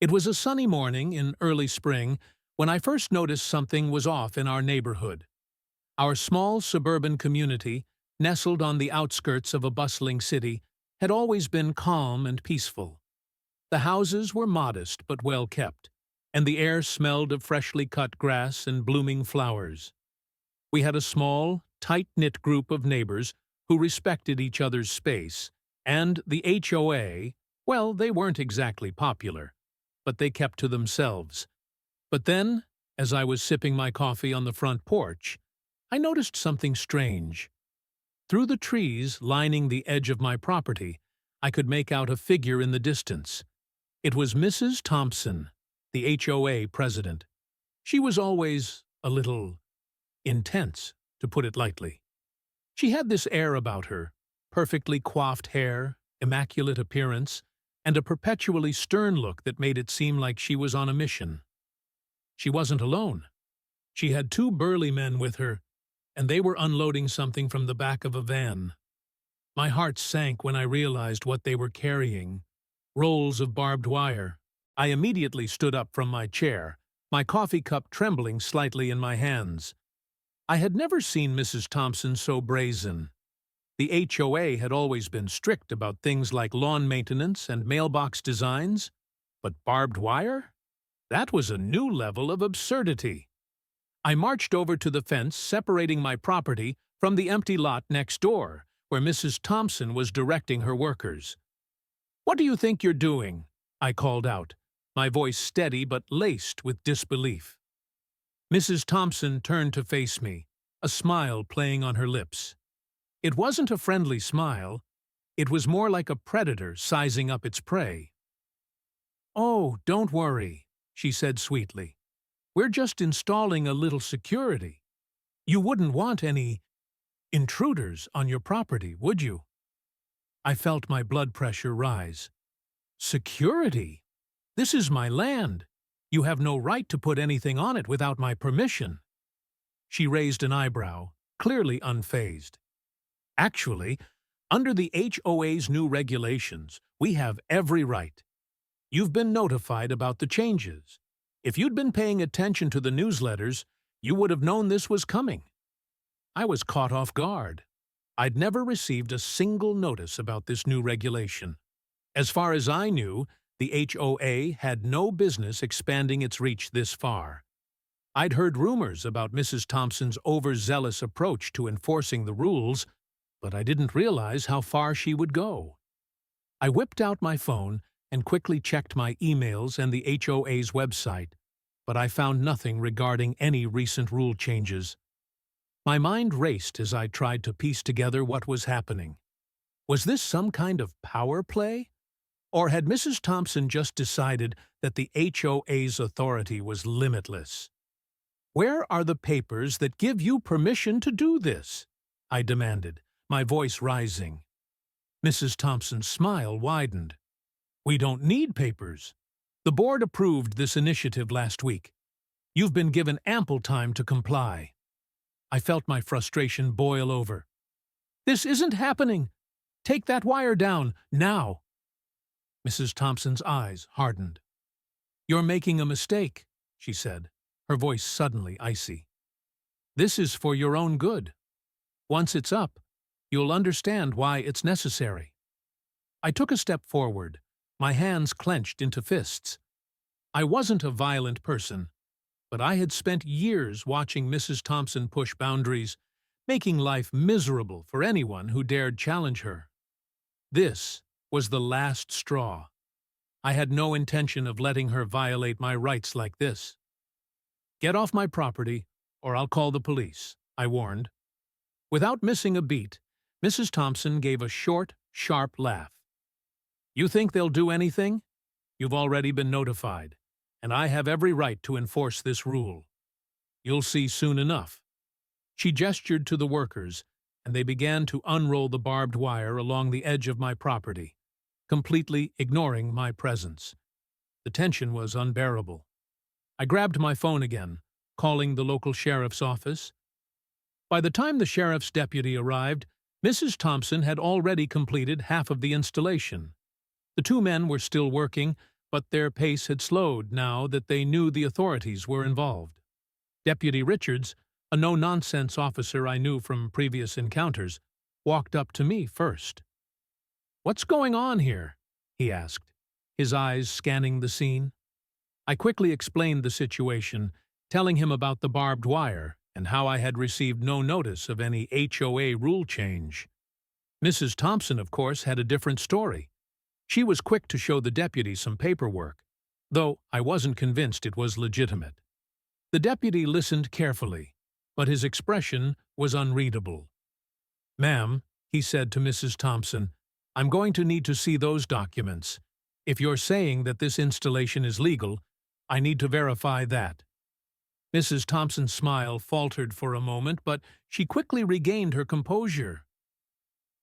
It was a sunny morning in early spring when I first noticed something was off in our neighborhood. Our small suburban community, nestled on the outskirts of a bustling city, had always been calm and peaceful. The houses were modest but well kept, and the air smelled of freshly cut grass and blooming flowers. We had a small, tight-knit group of neighbors who respected each other's space, and the HOA, well, they weren't exactly popular, but they kept to themselves. But then, as I was sipping my coffee on the front porch, I noticed something strange. Through the trees lining the edge of my property, I could make out a figure in the distance. It was Mrs. Thompson, the HOA president. She was always a little intense, to put it lightly. She had this air about her, perfectly coiffed hair, immaculate appearance, and a perpetually stern look that made it seem like she was on a mission. She wasn't alone. She had two burly men with her, and they were unloading something from the back of a van. My heart sank when I realized what they were carrying: rolls of barbed wire. I immediately stood up from my chair, my coffee cup trembling slightly in my hands. I had never seen Mrs. Thompson so brazen. The HOA had always been strict about things like lawn maintenance and mailbox designs, but barbed wire? That was a new level of absurdity. I marched over to the fence separating my property from the empty lot next door, where Mrs. Thompson was directing her workers. "What do you think you're doing?" I called out, my voice steady but laced with disbelief. Mrs. Thompson turned to face me, a smile playing on her lips. It wasn't a friendly smile. It was more like a predator sizing up its prey. "Oh, don't worry," she said sweetly. "We're just installing a little security. You wouldn't want any intruders on your property, would you?" I felt my blood pressure rise. "Security? This is my land. You have no right to put anything on it without my permission." She raised an eyebrow, clearly unfazed. "Actually, under the HOA's new regulations, we have every right. You've been notified about the changes. If you'd been paying attention to the newsletters, you would have known this was coming." I was caught off guard. I'd never received a single notice about this new regulation. As far as I knew, the HOA had no business expanding its reach this far. I'd heard rumors about Mrs. Thompson's overzealous approach to enforcing the rules, but I didn't realize how far she would go. I whipped out my phone and quickly checked my emails and the HOA's website, but I found nothing regarding any recent rule changes. My mind raced as I tried to piece together what was happening. Was this some kind of power play? Or had Mrs. Thompson just decided that the HOA's authority was limitless? "Where are the papers that give you permission to do this?" I demanded, my voice rising. Mrs. Thompson's smile widened. "We don't need papers. The board approved this initiative last week. You've been given ample time to comply." I felt my frustration boil over. "This isn't happening. Take that wire down, now." Mrs. Thompson's eyes hardened. "You're making a mistake," she said, her voice suddenly icy. "This is for your own good. Once it's up, you'll understand why it's necessary." I took a step forward, my hands clenched into fists. I wasn't a violent person, but I had spent years watching Mrs. Thompson push boundaries, making life miserable for anyone who dared challenge her. This was the last straw. I had no intention of letting her violate my rights like this. "Get off my property, or I'll call the police," I warned. Without missing a beat, Mrs. Thompson gave a short, sharp laugh. "You think they'll do anything? You've already been notified, and I have every right to enforce this rule. You'll see soon enough." She gestured to the workers, and they began to unroll the barbed wire along the edge of my property, completely ignoring my presence. The tension was unbearable. I grabbed my phone again, calling the local sheriff's office. By the time the sheriff's deputy arrived, Mrs. Thompson had already completed half of the installation. The two men were still working, but their pace had slowed now that they knew the authorities were involved. Deputy Richards, a no-nonsense officer I knew from previous encounters, walked up to me first. "What's going on here?" he asked, his eyes scanning the scene. I quickly explained the situation, telling him about the barbed wire and how I had received no notice of any HOA rule change. Mrs. Thompson, of course, had a different story. She was quick to show the deputy some paperwork, though I wasn't convinced it was legitimate. The deputy listened carefully, but his expression was unreadable. "Ma'am," he said to Mrs. Thompson, "I'm going to need to see those documents. If you're saying that this installation is legal, I need to verify that." Mrs. Thompson's smile faltered for a moment, but she quickly regained her composure.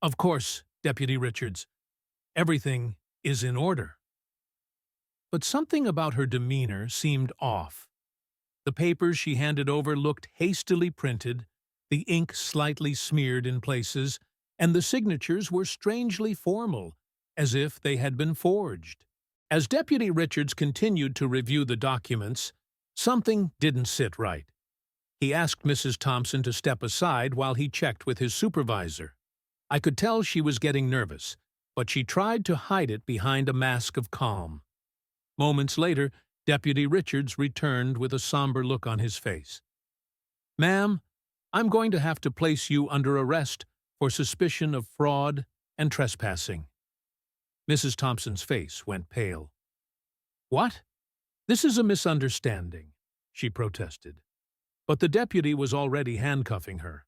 "Of course, Deputy Richards. Everything is in order." But something about her demeanor seemed off. The papers she handed over looked hastily printed, the ink slightly smeared in places, and the signatures were strangely formal, as if they had been forged. As Deputy Richards continued to review the documents, something didn't sit right. He asked Mrs. Thompson to step aside while he checked with his supervisor. I could tell she was getting nervous, but she tried to hide it behind a mask of calm. Moments later, Deputy Richards returned with a somber look on his face. "Ma'am, I'm going to have to place you under arrest for suspicion of fraud and trespassing." Mrs. Thompson's face went pale. "What? This is a misunderstanding," she protested. But the deputy was already handcuffing her.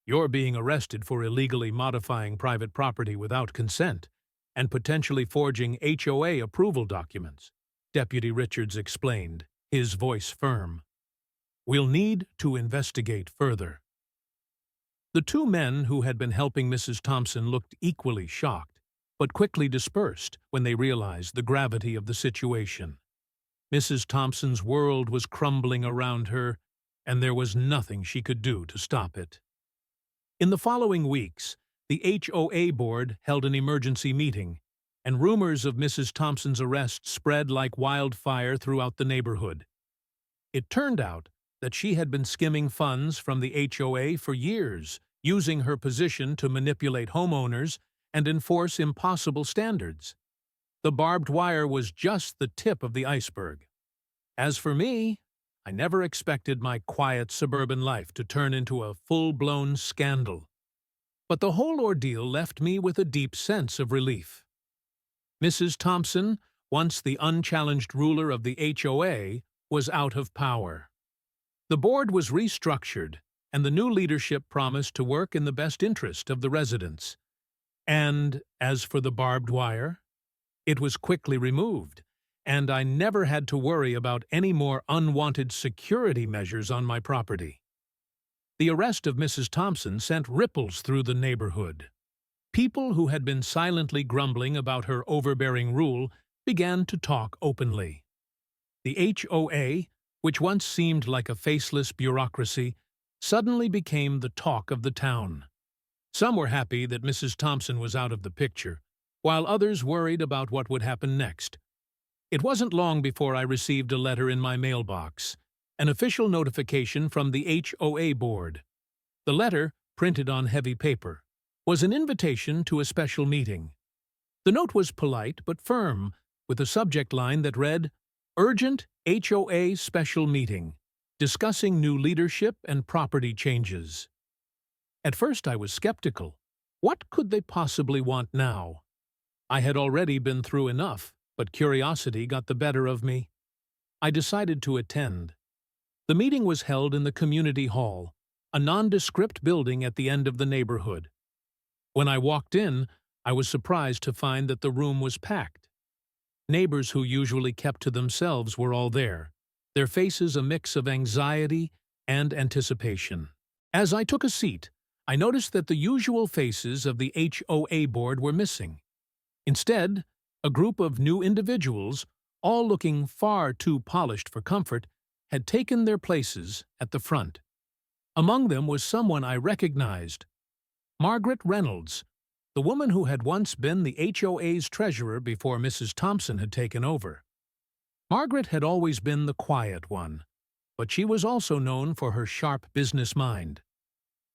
"You're being arrested for illegally modifying private property without consent and potentially forging HOA approval documents," Deputy Richards explained, his voice firm. "We'll need to investigate further." The two men who had been helping Mrs. Thompson looked equally shocked, but quickly dispersed when they realized the gravity of the situation. Mrs. Thompson's world was crumbling around her, and there was nothing she could do to stop it. In the following weeks, the HOA board held an emergency meeting, and rumors of Mrs. Thompson's arrest spread like wildfire throughout the neighborhood. It turned out that she had been skimming funds from the HOA for years, using her position to manipulate homeowners and enforce impossible standards. The barbed wire was just the tip of the iceberg. As for me, I never expected my quiet suburban life to turn into a full-blown scandal. But the whole ordeal left me with a deep sense of relief. Mrs. Thompson, once the unchallenged ruler of the HOA, was out of power. The board was restructured, and the new leadership promised to work in the best interest of the residents. And as for the barbed wire, it was quickly removed, and I never had to worry about any more unwanted security measures on my property. The arrest of Mrs. Thompson sent ripples through the neighborhood. People who had been silently grumbling about her overbearing rule began to talk openly. The HOA, which once seemed like a faceless bureaucracy, suddenly became the talk of the town. Some were happy that Mrs. Thompson was out of the picture, while others worried about what would happen next. It wasn't long before I received a letter in my mailbox, an official notification from the HOA board. The letter, printed on heavy paper, was an invitation to a special meeting. The note was polite but firm, with a subject line that read, "Urgent HOA Special Meeting, discussing new leadership and property changes." At first I was skeptical. What could they possibly want now? I had already been through enough, but curiosity got the better of me. I decided to attend. The meeting was held in the community hall, a nondescript building at the end of the neighborhood. When I walked in, I was surprised to find that the room was packed. Neighbors who usually kept to themselves were all there, their faces a mix of anxiety and anticipation. As I took a seat, I noticed that the usual faces of the HOA board were missing. Instead, a group of new individuals, all looking far too polished for comfort, had taken their places at the front. Among them was someone I recognized. Margaret Reynolds, the woman who had once been the HOA's treasurer before Mrs. Thompson had taken over. Margaret had always been the quiet one, but she was also known for her sharp business mind.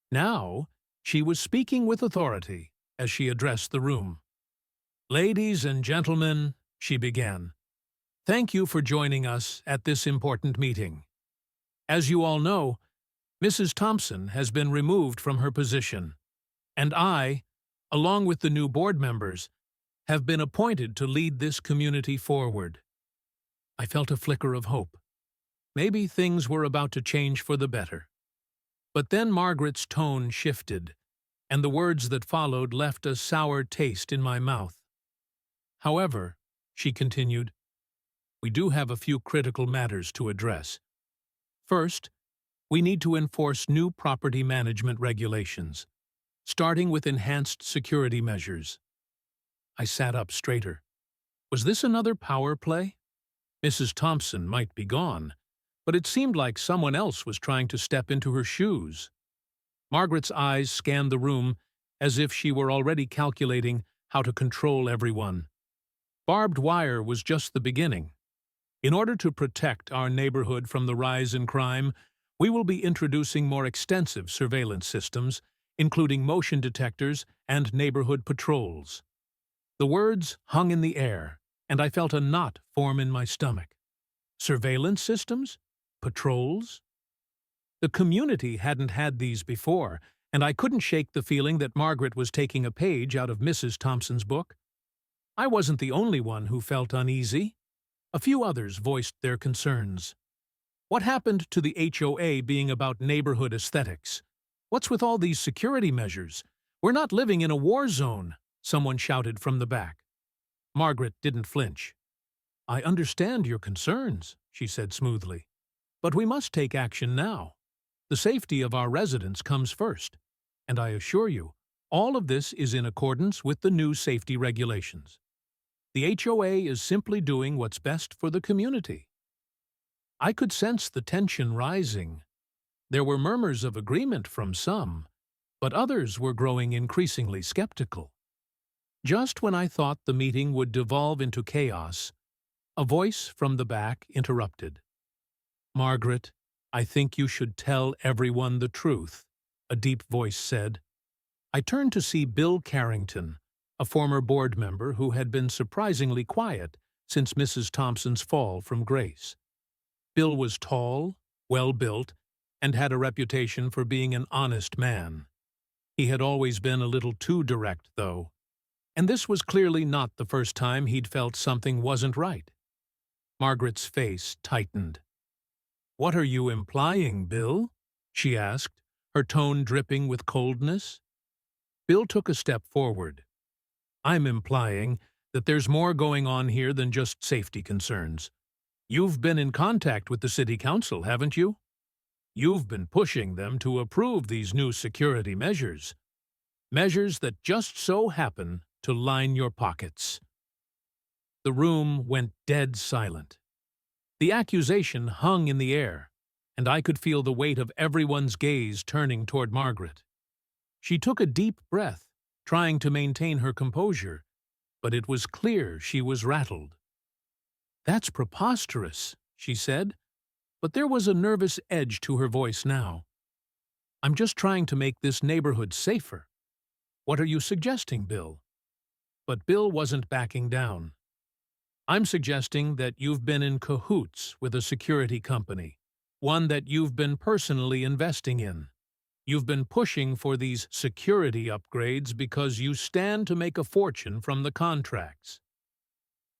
Now, she was speaking with authority as she addressed the room. "Ladies and gentlemen," she began, "thank you for joining us at this important meeting. As you all know, Mrs. Thompson has been removed from her position, and I, along with the new board members, have been appointed to lead this community forward." I felt a flicker of hope. Maybe things were about to change for the better. But then Margaret's tone shifted, and the words that followed left a sour taste in my mouth. "However," she continued, "we do have a few critical matters to address. First, we need to enforce new property management regulations, starting with enhanced security measures." I sat up straighter. Was this another power play? Mrs. Thompson might be gone, but it seemed like someone else was trying to step into her shoes. Margaret's eyes scanned the room as if she were already calculating how to control everyone. Barbed wire was just the beginning. In order to protect our neighborhood from the rise in crime, we will be introducing more extensive surveillance systems, including motion detectors and neighborhood patrols. The words hung in the air, and I felt a knot form in my stomach. Surveillance systems? Patrols? The community hadn't had these before, and I couldn't shake the feeling that Margaret was taking a page out of Mrs. Thompson's book. I wasn't the only one who felt uneasy. A few others voiced their concerns. What happened to the HOA being about neighborhood aesthetics? What's with all these security measures? We're not living in a war zone, someone shouted from the back. Margaret didn't flinch. "I understand your concerns," she said smoothly, "but we must take action now. The safety of our residents comes first, and I assure you, all of this is in accordance with the new safety regulations. The HOA is simply doing what's best for the community." I could sense the tension rising. There were murmurs of agreement from some, but others were growing increasingly skeptical. Just when I thought the meeting would devolve into chaos, a voice from the back interrupted. "Margaret, I think you should tell everyone the truth," a deep voice said. I turned to see Bill Carrington, a former board member who had been surprisingly quiet since Mrs. Thompson's fall from grace. Bill was tall, well-built, and had a reputation for being an honest man. He had always been a little too direct, though, and this was clearly not the first time he'd felt something wasn't right. Margaret's face tightened. "What are you implying, Bill?" she asked, her tone dripping with coldness. Bill took a step forward. "I'm implying that there's more going on here than just safety concerns. You've been in contact with the city council, haven't you? You've been pushing them to approve these new security measures. Measures that just so happen to line your pockets." The room went dead silent. The accusation hung in the air, and I could feel the weight of everyone's gaze turning toward Margaret. She took a deep breath, trying to maintain her composure, but it was clear she was rattled. "That's preposterous," she said, but there was a nervous edge to her voice now. "I'm just trying to make this neighborhood safer. What are you suggesting, Bill?" But Bill wasn't backing down. "I'm suggesting that you've been in cahoots with a security company, one that you've been personally investing in. You've been pushing for these security upgrades because you stand to make a fortune from the contracts."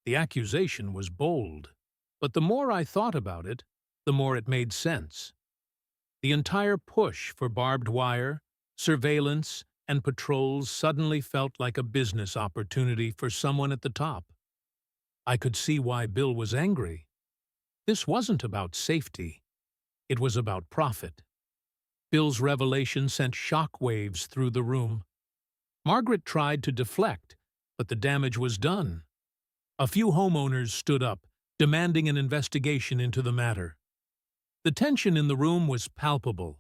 The accusation was bold, but the more I thought about it, the more it made sense. The entire push for barbed wire, surveillance, and patrols suddenly felt like a business opportunity for someone at the top. I could see why Bill was angry. This wasn't about safety. It was about profit. Bill's revelation sent shock waves through the room. Margaret tried to deflect, but the damage was done. A few homeowners stood up, demanding an investigation into the matter. The tension in the room was palpable,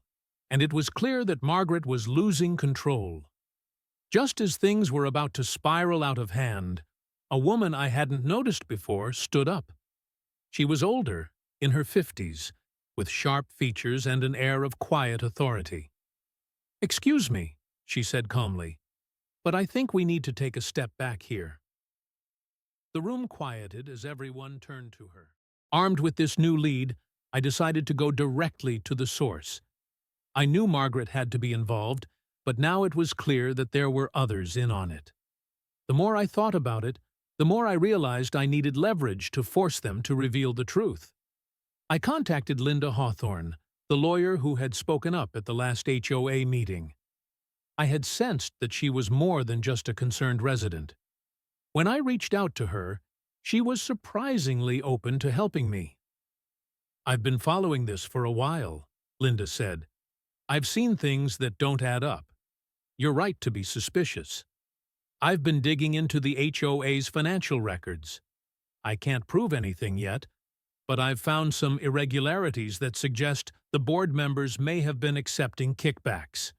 and it was clear that Margaret was losing control. Just as things were about to spiral out of hand, a woman I hadn't noticed before stood up. She was older, in her 50s, with sharp features and an air of quiet authority. "Excuse me," she said calmly, "but I think we need to take a step back here." The room quieted as everyone turned to her. Armed with this new lead, I decided to go directly to the source. I knew Margaret had to be involved, but now it was clear that there were others in on it. The more I thought about it, the more I realized I needed leverage to force them to reveal the truth. I contacted Linda Hawthorne, the lawyer who had spoken up at the last HOA meeting. I had sensed that she was more than just a concerned resident. When I reached out to her, she was surprisingly open to helping me. "I've been following this for a while," Linda said. "I've seen things that don't add up. You're right to be suspicious. I've been digging into the HOA's financial records. I can't prove anything yet, but I've found some irregularities that suggest the board members may have been accepting kickbacks."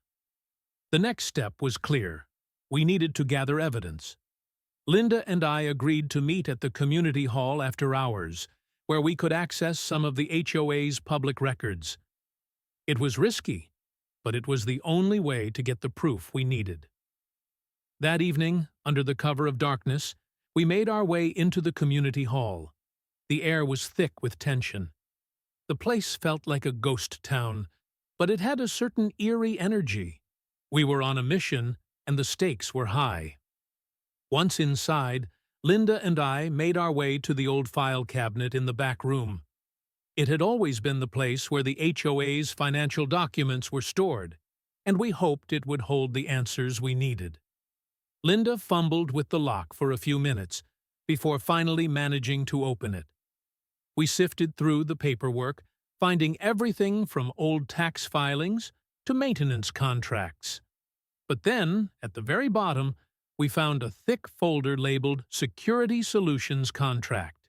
The next step was clear. We needed to gather evidence. Linda and I agreed to meet at the community hall after hours, where we could access some of the HOA's public records. It was risky, but it was the only way to get the proof we needed. That evening, under the cover of darkness, we made our way into the community hall. The air was thick with tension. The place felt like a ghost town, but it had a certain eerie energy. We were on a mission, and the stakes were high. Once inside, Linda and I made our way to the old file cabinet in the back room. It had always been the place where the HOA's financial documents were stored, and we hoped it would hold the answers we needed. Linda fumbled with the lock for a few minutes before finally managing to open it. We sifted through the paperwork, finding everything from old tax filings to maintenance contracts. But then, at the very bottom, we found a thick folder labeled Security Solutions Contract.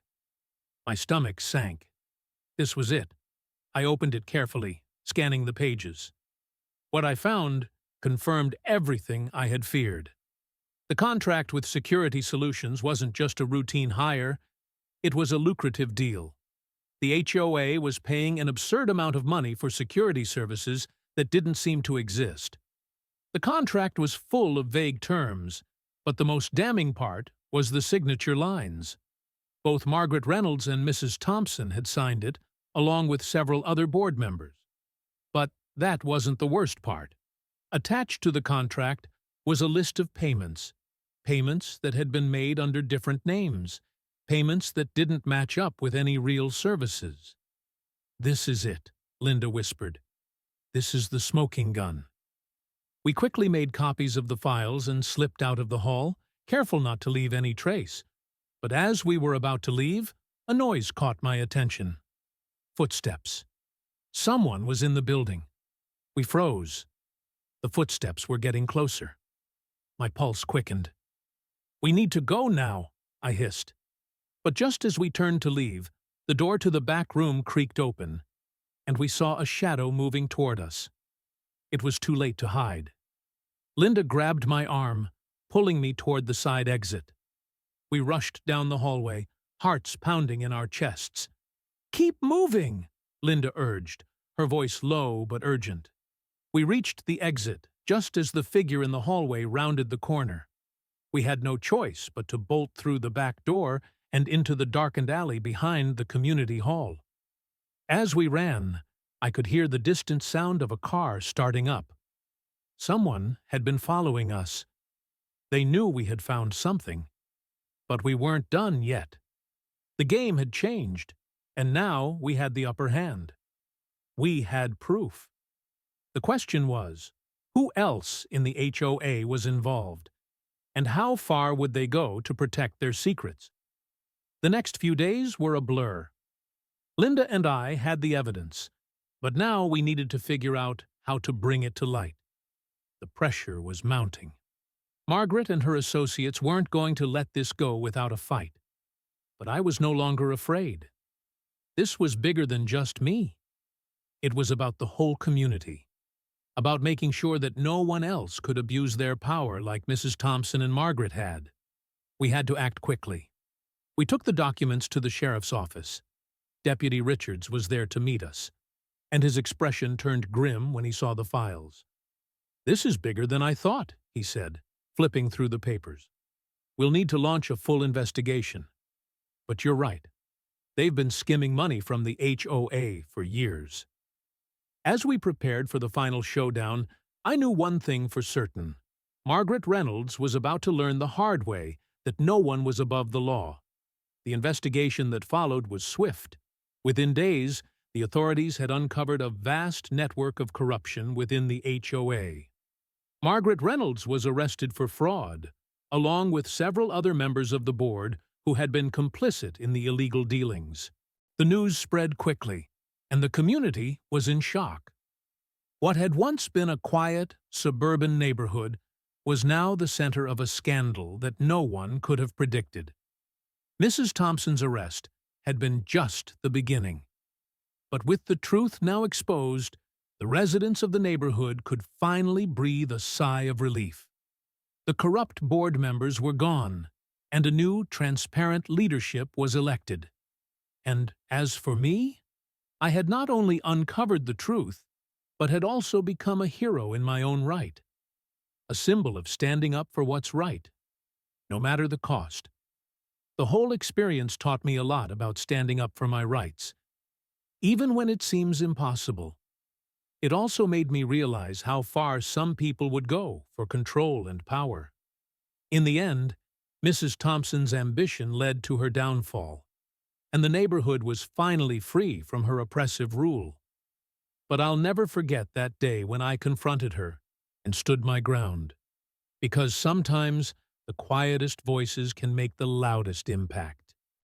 My stomach sank. This was it. I opened it carefully, scanning the pages. What I found confirmed everything I had feared. The contract with Security Solutions wasn't just a routine hire, it was a lucrative deal. The HOA was paying an absurd amount of money for security services that didn't seem to exist. The contract was full of vague terms, but the most damning part was the signature lines. Both Margaret Reynolds and Mrs. Thompson had signed it, along with several other board members. But that wasn't the worst part. Attached to the contract was a list of payments that had been made under different names, payments that didn't match up with any real services. "This is it," Linda whispered. "This is the smoking gun." We quickly made copies of the files and slipped out of the hall, careful not to leave any trace. But as we were about to leave, a noise caught my attention. Footsteps. Someone was in the building. We froze. The footsteps were getting closer. My pulse quickened. "We need to go now," I hissed. But just as we turned to leave, the door to the back room creaked open, and we saw a shadow moving toward us. It was too late to hide. Linda grabbed my arm, pulling me toward the side exit. We rushed down the hallway, hearts pounding in our chests. "Keep moving," Linda urged, her voice low but urgent. We reached the exit just as the figure in the hallway rounded the corner. We had no choice but to bolt through the back door and into the darkened alley behind the community hall. As we ran, I could hear the distant sound of a car starting up. Someone had been following us. They knew we had found something. But we weren't done yet. The game had changed, and now we had the upper hand. We had proof. The question was, who else in the HOA was involved? And how far would they go to protect their secrets? The next few days were a blur. Linda and I had the evidence, but now we needed to figure out how to bring it to light. The pressure was mounting. Margaret and her associates weren't going to let this go without a fight. But I was no longer afraid. This was bigger than just me. It was about the whole community, about making sure that no one else could abuse their power like Mrs. Thompson and Margaret had. We had to act quickly. We took the documents to the sheriff's office. Deputy Richards was there to meet us, and his expression turned grim when he saw the files. "This is bigger than I thought," he said, flipping through the papers. "We'll need to launch a full investigation. But you're right. They've been skimming money from the HOA for years." As we prepared for the final showdown, I knew one thing for certain. Margaret Reynolds was about to learn the hard way that no one was above the law. The investigation that followed was swift. Within days, the authorities had uncovered a vast network of corruption within the HOA. Margaret Reynolds was arrested for fraud, along with several other members of the board who had been complicit in the illegal dealings. The news spread quickly, and the community was in shock. What had once been a quiet, suburban neighborhood was now the center of a scandal that no one could have predicted. Mrs. Thompson's arrest had been just the beginning. But with the truth now exposed, the residents of the neighborhood could finally breathe a sigh of relief. The corrupt board members were gone, and a new, transparent leadership was elected. And as for me, I had not only uncovered the truth, but had also become a hero in my own right. A symbol of standing up for what's right, no matter the cost. The whole experience taught me a lot about standing up for my rights, even when it seems impossible. It also made me realize how far some people would go for control and power. In the end, Mrs. Thompson's ambition led to her downfall, and the neighborhood was finally free from her oppressive rule. But I'll never forget that day when I confronted her and stood my ground, because sometimes the quietest voices can make the loudest impact.